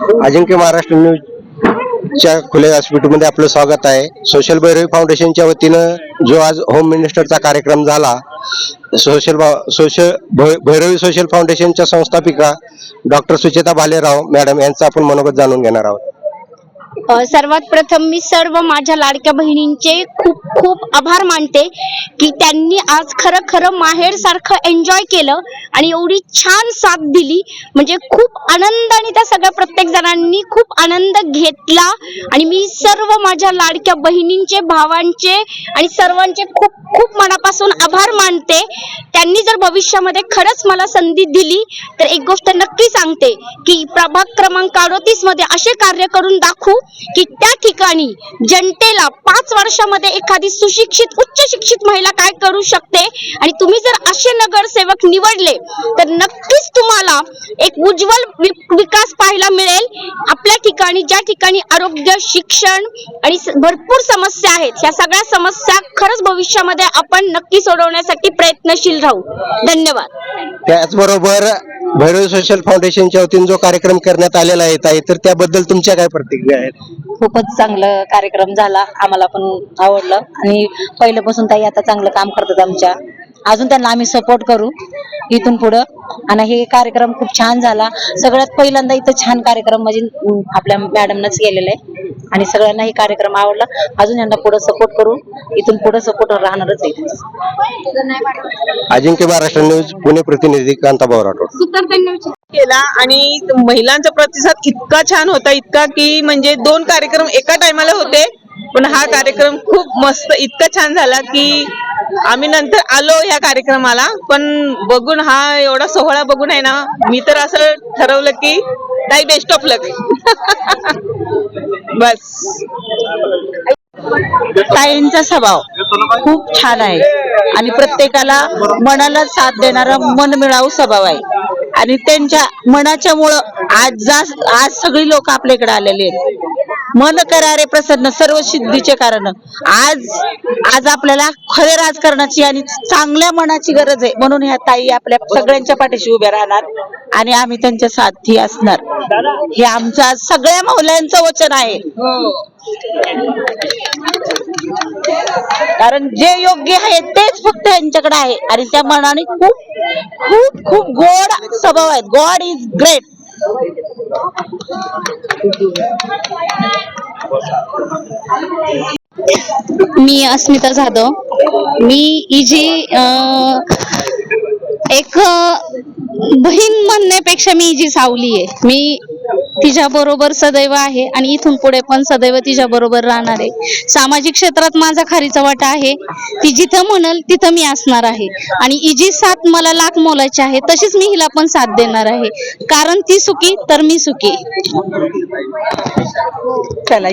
अजिंक्य महाराष्ट्र न्यूजच्या खुल्या व्यासपीठामध्ये आपलं स्वागत आहे. सोशल भैरवी फाउंडेशनच्या वतीनं जो आज होम मिनिस्टरचा कार्यक्रम झाला, भैरवी सोशल फाउंडेशनच्या संस्थापिका डॉक्टर सुचेता भालेराव मॅडम यांचं आपण मनोगत जाणून घेणार आहोत. सर्वात प्रथम मी सर्व माझ्या लाडक्या बहिणींचे खूप खूप आभार मानते की त्यांनी आज खरं माहेर सारखं एन्जॉय केलं आणि एवढी छान साथ दिली. म्हणजे खूप आनंदाने त्या सगळ्या प्रत्येक जणांनी खूप आनंद घेतला आणि मी सर्व माझ्या लाडक्या बहिणींचे, भावांचे आणि सर्वांचे खूप खूप मनापासून आभार मानते. त्यांनी जर भविष्यामध्ये खरंच मला संधी दिली तर एक गोष्ट नक्की सांगते की प्रभाग क्रमांक 38 मध्ये असे कार्य करून दाखवू की त्या ठिकाणी जनतेला 5 वर्षामध्ये एखादी सुशिक्षित, उच्च शिक्षित महिला काय करू शकते. आणि तुम्ही जर असे नगरसेवक निवडले तर नक्कीच तुम्हाला एक उज्ज्वल विकास पाहायला मिळेल. आपल्या ठिकाणी ज्या ठिकाणी आरोग्य, शिक्षण आणि भरपूर समस्या आहेत, ह्या सगळ्या समस्या खरंच भविष्यामध्ये आपण नक्की सोडवण्यासाठी प्रयत्नशील राहू. धन्यवाद. त्याचबरोबर भैरवी सोशल फाउंडेशनच्या वतीने जो कार्यक्रम करण्यात आलेला आहे तर त्याबद्दल तुमच्या काय प्रतिक्रिया आहेत? खूपच चांगला कार्यक्रम झाला, आम्हाला पण आवडलं आणि पहिल्यापासून ताई आता चांगलं काम करतात आमच्या. अजून त्यांना आम्ही सपोर्ट करू इथून पुढं. आणि हे कार्यक्रम खूप छान झाला. सगळ्यात पहिल्यांदा इथं छान कार्यक्रम म्हणजे आपल्या मॅडमनंच केलेला आहे आणि सगळ्यांना हे कार्यक्रम आवडला. अजून यांना पुढे सपोर्ट करू, इथून पुढे सपोर्ट राहणारच आहे. अजिंक्य महाराष्ट्र न्यूज पुणे प्रतिनिधी कांताभाऊ राठोड केला आणि महिलांचा प्रतिसाद इतका छान होता, इतका की म्हणजे 2 कार्यक्रम एका टायमाला होते, पण हा कार्यक्रम खूप मस्त इतका छान झाला की आम्ही नंतर आलो ह्या कार्यक्रमाला. पण बघून हा एवढा सोहळा बघून आहे ना, मी तर असं ठरवलं की ताई बेस्ट ऑफ लक. बस. ताईंचा स्वभाव खूप छान आहे आणि प्रत्येकाला मनाला साथ देणारा मनमिळावू स्वभाव आहे आणि त्यांच्या मनाच्या मुळे आज सगळी लोक आपल्याकडे आलेले आहेत. मन करारे प्रसन्न सर्व सिद्धीचे कारण. आज आपल्याला खरे राजकारणाची आणि चांगल्या मनाची गरज आहे, म्हणून ह्या ताई आपल्या सगळ्यांच्या पाठीशी उभ्या राहणार आणि आम्ही त्यांच्या साथी असणार. हे आमच्या सगळ्या महिलांचं वचन आहे. कारण जे योग्य आहे तेच फक्त यांच्याकडे आहे आणि त्या मनाने खूप खूप खूप गोड स्वभाव आहेत. God is great. Me Asmita Jadhav. Me easy एक बहीण म्हणण्यापेक्षा मी इजी सावली आहे. मी तिच्या बरोबर सदैव आहे आणि इथून पुढे पण सदैव तिच्या बरोबर राहणार आहे. सामाजिक क्षेत्रात माझा खारीचा वाटा आहे. ती जिथं म्हणल तिथं मी असणार आहे आणि इजी साथ मला लाख मोलाची आहे, तशीच मी हिला पण साथ देणार आहे. कारण ती सुखी तर मी सुखी. चला